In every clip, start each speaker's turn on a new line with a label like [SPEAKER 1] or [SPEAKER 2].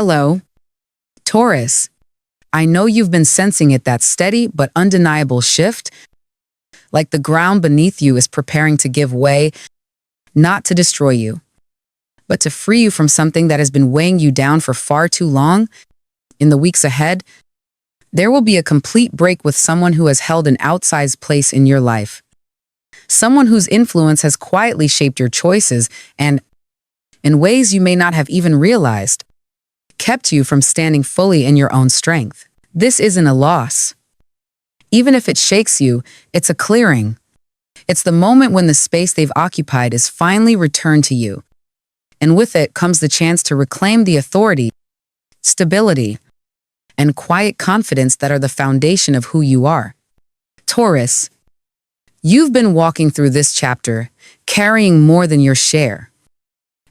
[SPEAKER 1] Hello, Taurus. I know you've been sensing it, that steady but undeniable shift, like the ground beneath you is preparing to give way, not to destroy you, but to free you from something that has been weighing you down for far too long. In the weeks ahead, there will be a complete break with someone who has held an outsized place in your life. Someone whose influence has quietly shaped your choices and, in ways you may not have even realized, kept you from standing fully in your own strength. This isn't a loss. Even if it shakes you, it's a clearing. It's the moment when the space they've occupied is finally returned to you. And with it comes the chance to reclaim the authority, stability, and quiet confidence that are the foundation of who you are. Taurus, you've been walking through this chapter, carrying more than your share,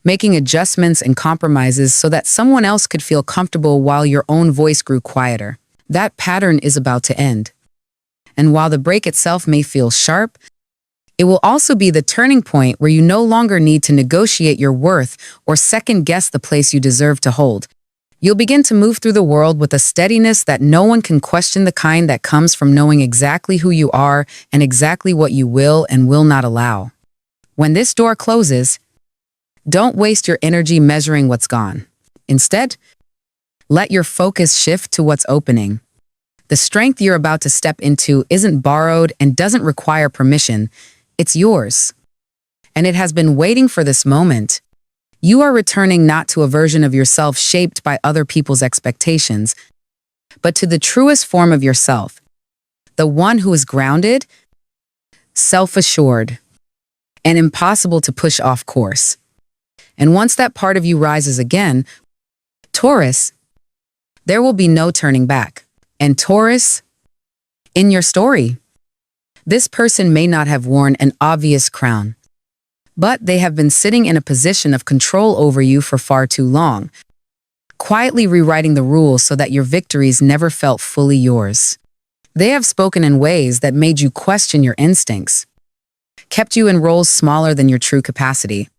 [SPEAKER 1] making adjustments and compromises so that someone else could feel comfortable while your own voice grew quieter. That pattern is about to end. And while the break itself may feel sharp, it will also be the turning point where you no longer need to negotiate your worth or second-guess the place you deserve to hold. You'll begin to move through the world with a steadiness that no one can question, the kind that comes from knowing exactly who you are and exactly what you will and will not allow. When this door closes, don't waste your energy measuring what's gone. Instead, let your focus shift to what's opening. The strength you're about to step into isn't borrowed and doesn't require permission. It's yours. And it has been waiting for this moment. You are returning not to a version of yourself shaped by other people's expectations, but to the truest form of yourself, the one who is grounded, self-assured, and impossible to push off course. And once that part of you rises again, Taurus, there will be no turning back. And Taurus, in your story, this person may not have worn an obvious crown, but they have been sitting in a position of control over you for far too long, quietly rewriting the rules so that your victories never felt fully yours. They have spoken in ways that made you question your instincts, kept you in roles smaller than your true capacity,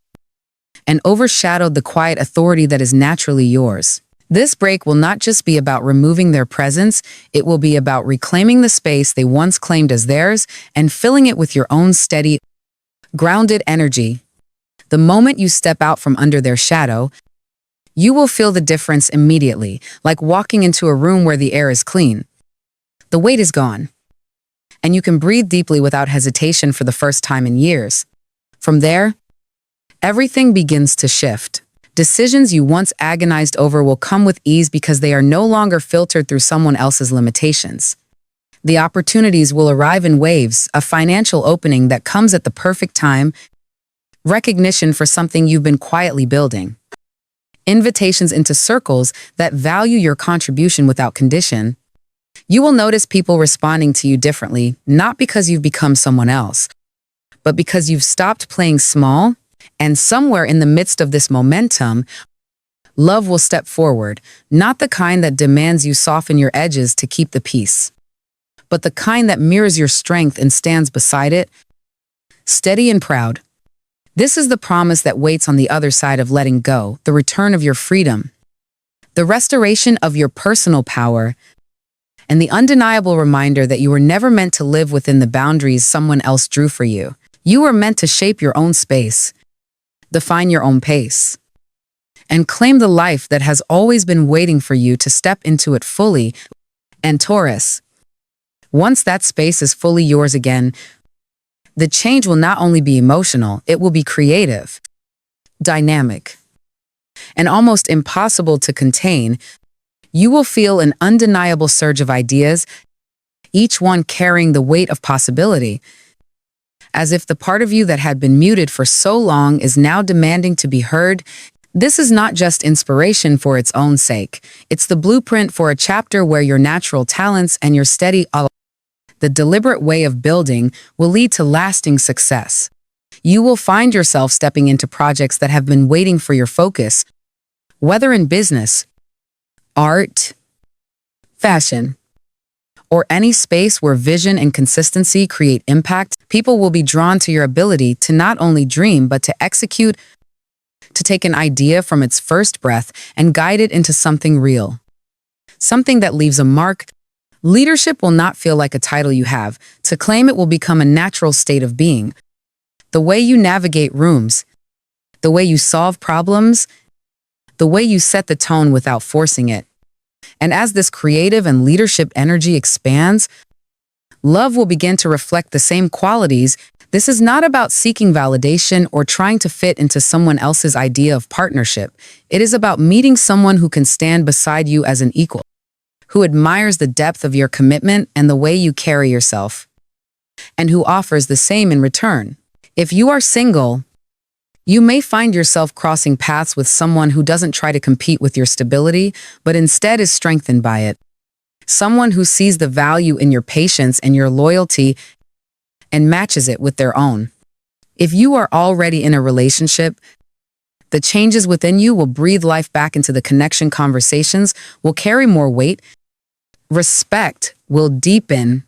[SPEAKER 1] and overshadowed the quiet authority that is naturally yours. This break will not just be about removing their presence, it will be about reclaiming the space they once claimed as theirs and filling it with your own steady, grounded energy. The moment you step out from under their shadow, you will feel the difference immediately, like walking into a room where the air is clean. The weight is gone, and you can breathe deeply without hesitation for the first time in years. From there, everything begins to shift. Decisions you once agonized over will come with ease because they are no longer filtered through someone else's limitations. The opportunities will arrive in waves, a financial opening that comes at the perfect time, recognition for something you've been quietly building, invitations into circles that value your contribution without condition. You will notice people responding to you differently, not because you've become someone else, but because you've stopped playing small. And somewhere in the midst of this momentum, love will step forward, not the kind that demands you soften your edges to keep the peace, but the kind that mirrors your strength and stands beside it, steady and proud. This is the promise that waits on the other side of letting go, the return of your freedom, the restoration of your personal power, and the undeniable reminder that you were never meant to live within the boundaries someone else drew for you. You were meant to shape your own space, define your own pace, and claim the life that has always been waiting for you to step into it fully. And Taurus, once that space is fully yours again, the change will not only be emotional, it will be creative, dynamic, and almost impossible to contain. You will feel an undeniable surge of ideas, each one carrying the weight of possibility, as if the part of you that had been muted for so long is now demanding to be heard. This is not just inspiration for its own sake. It's the blueprint for a chapter where your natural talents and your steady, the deliberate way of building will lead to lasting success. You will find yourself stepping into projects that have been waiting for your focus, whether in business, art, fashion, or any space where vision and consistency create impact. People will be drawn to your ability to not only dream but to execute, to take an idea from its first breath and guide it into something real. Something that leaves a mark. Leadership will not feel like a title you have. To claim it will become a natural state of being. The way you navigate rooms, the way you solve problems, the way you set the tone without forcing it. And as this creative and leadership energy expands, love will begin to reflect the same qualities. This is not about seeking validation or trying to fit into someone else's idea of partnership. It is about meeting someone who can stand beside you as an equal, who admires the depth of your commitment and the way you carry yourself, and who offers the same in return. If you are single, you may find yourself crossing paths with someone who doesn't try to compete with your stability, but instead is strengthened by it. Someone who sees the value in your patience and your loyalty and matches it with their own. If you are already in a relationship, the changes within you will breathe life back into the connection. Conversations will carry more weight, respect will deepen,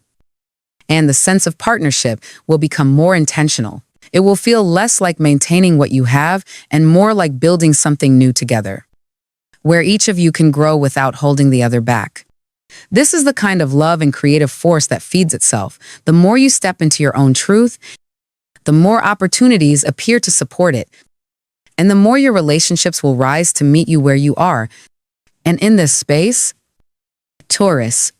[SPEAKER 1] and the sense of partnership will become more intentional. It will feel less like maintaining what you have and more like building something new together, where each of you can grow without holding the other back. This is the kind of love and creative force that feeds itself. The more you step into your own truth, the more opportunities appear to support it, and the more your relationships will rise to meet you where you are. And in this space, Taurus,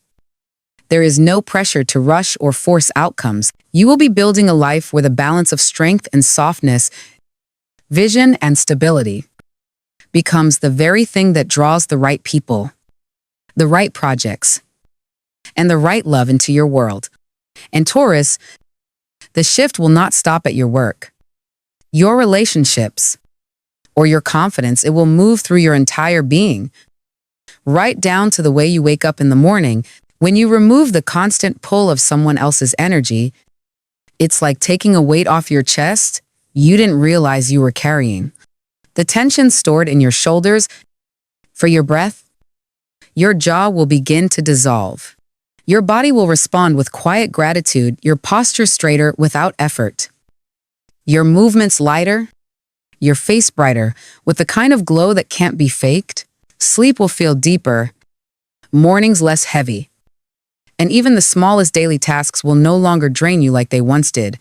[SPEAKER 1] there is no pressure to rush or force outcomes. You will be building a life where the balance of strength and softness, vision and stability, becomes the very thing that draws the right people, the right projects, and the right love into your world. And Taurus, the shift will not stop at your work, your relationships, or your confidence. It will move through your entire being, right down to the way you wake up in the morning. When you remove the constant pull of someone else's energy, it's like taking a weight off your chest you didn't realize you were carrying. The tension stored in your shoulders, for your breath, your jaw will begin to dissolve. Your body will respond with quiet gratitude, your posture straighter without effort. Your movements lighter, your face brighter, with the kind of glow that can't be faked. Sleep will feel deeper, mornings less heavy. And even the smallest daily tasks will no longer drain you like they once did.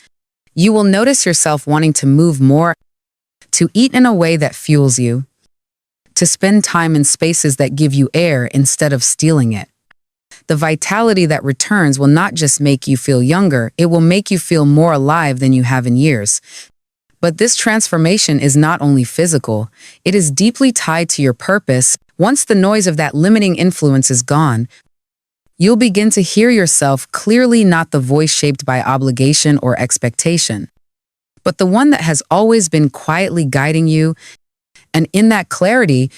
[SPEAKER 1] You will notice yourself wanting to move more, to eat in a way that fuels you, to spend time in spaces that give you air instead of stealing it. The vitality that returns will not just make you feel younger, it will make you feel more alive than you have in years. But this transformation is not only physical, it is deeply tied to your purpose. Once the noise of that limiting influence is gone, you'll begin to hear yourself clearly, not the voice shaped by obligation or expectation, but the one that has always been quietly guiding you. And in that clarity,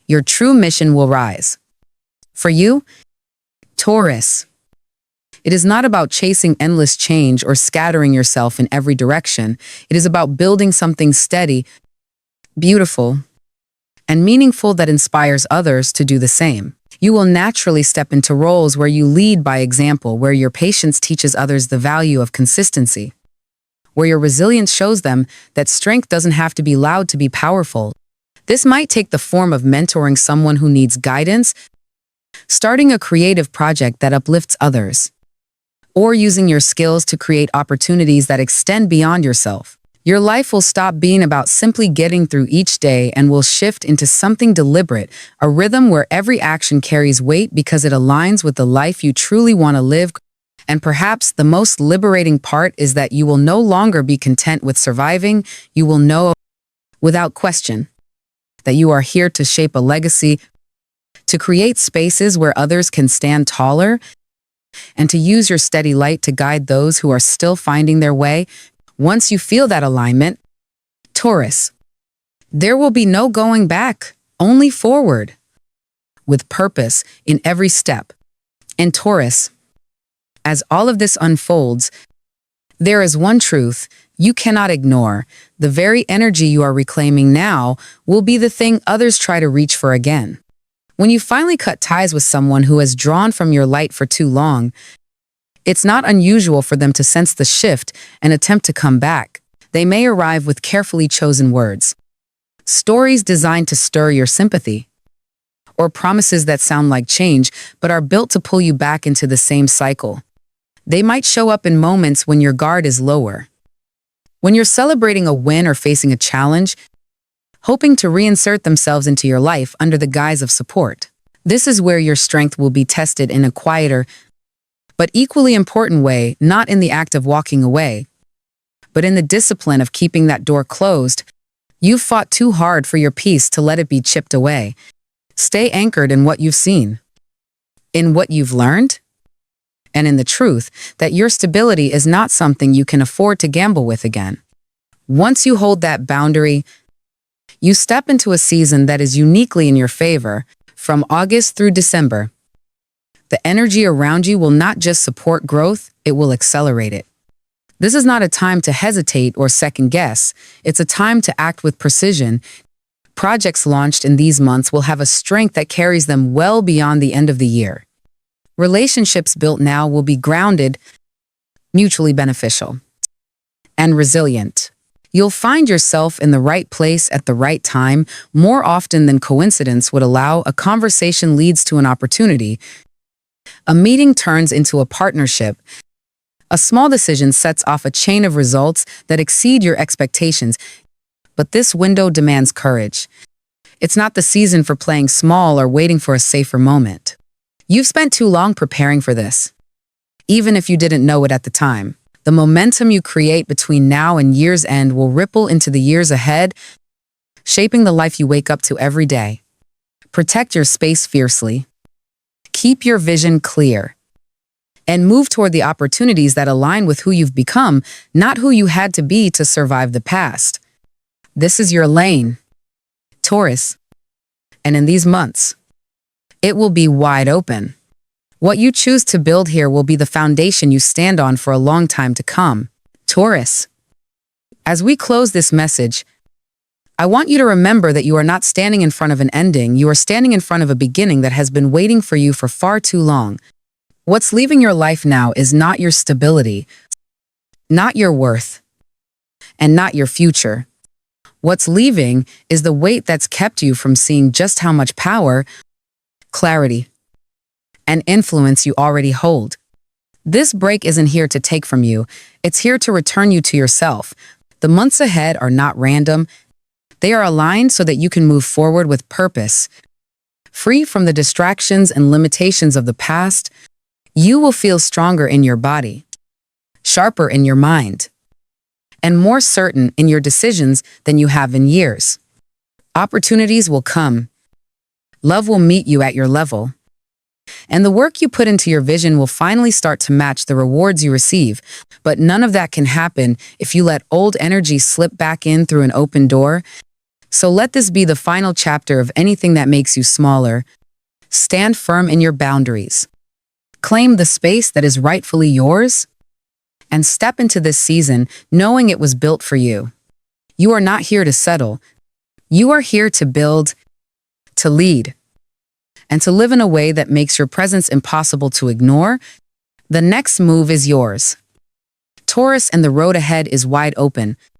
[SPEAKER 1] your true mission will rise. For you, Taurus, it is not about chasing endless change or scattering yourself in every direction. It is about building something steady, beautiful, and meaningful that inspires others to do the same. You will naturally step into roles where you lead by example, where your patience teaches others the value of consistency, where your resilience shows them that strength doesn't have to be loud to be powerful. This might take the form of mentoring someone who needs guidance, starting a creative project that uplifts others, or using your skills to create opportunities that extend beyond yourself. Your life will stop being about simply getting through each day and will shift into something deliberate, a rhythm where every action carries weight because it aligns with the life you truly want to live. And perhaps the most liberating part is that you will no longer be content with surviving. You will know, without question, that you are here to shape a legacy, to create spaces where others can stand taller, and to use your steady light to guide those who are still finding their way. Once you feel that alignment, Taurus, there will be no going back, only forward, with purpose in every step. And Taurus, as all of this unfolds, there is one truth you cannot ignore. The very energy you are reclaiming now will be the thing others try to reach for again. When you finally cut ties with someone who has drawn from your light for too long, it's not unusual for them to sense the shift and attempt to come back. They may arrive with carefully chosen words, stories designed to stir your sympathy, or promises that sound like change but are built to pull you back into the same cycle. They might show up in moments when your guard is lower, when you're celebrating a win or facing a challenge, hoping to reinsert themselves into your life under the guise of support. This is where your strength will be tested in a quieter, but equally important way, not in the act of walking away, but in the discipline of keeping that door closed. You've fought too hard for your peace to let it be chipped away. Stay anchored in what you've seen, in what you've learned, and in the truth that your stability is not something you can afford to gamble with again. Once you hold that boundary, you step into a season that is uniquely in your favor. From August through December, the energy around you will not just support growth, it will accelerate it. This is not a time to hesitate or second guess. It's a time to act with precision. Projects launched in these months will have a strength that carries them well beyond the end of the year. Relationships built now will be grounded, mutually beneficial, and resilient. You'll find yourself in the right place at the right time. More often than coincidence would allow, a conversation leads to an opportunity. A meeting turns into a partnership. A small decision sets off a chain of results that exceed your expectations. But this window demands courage. It's not the season for playing small or waiting for a safer moment. You've spent too long preparing for this, even if you didn't know it at the time. The momentum you create between now and year's end will ripple into the years ahead, shaping the life you wake up to every day. Protect your space fiercely. Keep your vision clear. And move toward the opportunities that align with who you've become, not who you had to be to survive the past. This is your lane, Taurus. And in these months, it will be wide open. What you choose to build here will be the foundation you stand on for a long time to come. Taurus. As we close this message, I want you to remember that you are not standing in front of an ending, you are standing in front of a beginning that has been waiting for you for far too long. What's leaving your life now is not your stability, not your worth, and not your future. What's leaving is the weight that's kept you from seeing just how much power, clarity, and influence you already hold. This break isn't here to take from you, it's here to return you to yourself. The months ahead are not random, they are aligned so that you can move forward with purpose. Free from the distractions and limitations of the past, you will feel stronger in your body, sharper in your mind, and more certain in your decisions than you have in years. Opportunities will come. Love will meet you at your level. And the work you put into your vision will finally start to match the rewards you receive. But none of that can happen if you let old energy slip back in through an open door. So let this be the final chapter of anything that makes you smaller. Stand firm in your boundaries. Claim the space that is rightfully yours. And step into this season knowing it was built for you. You are not here to settle. You are here to build, to lead, and to live in a way that makes your presence impossible to ignore. The next move is yours, Taurus, and the road ahead is wide open.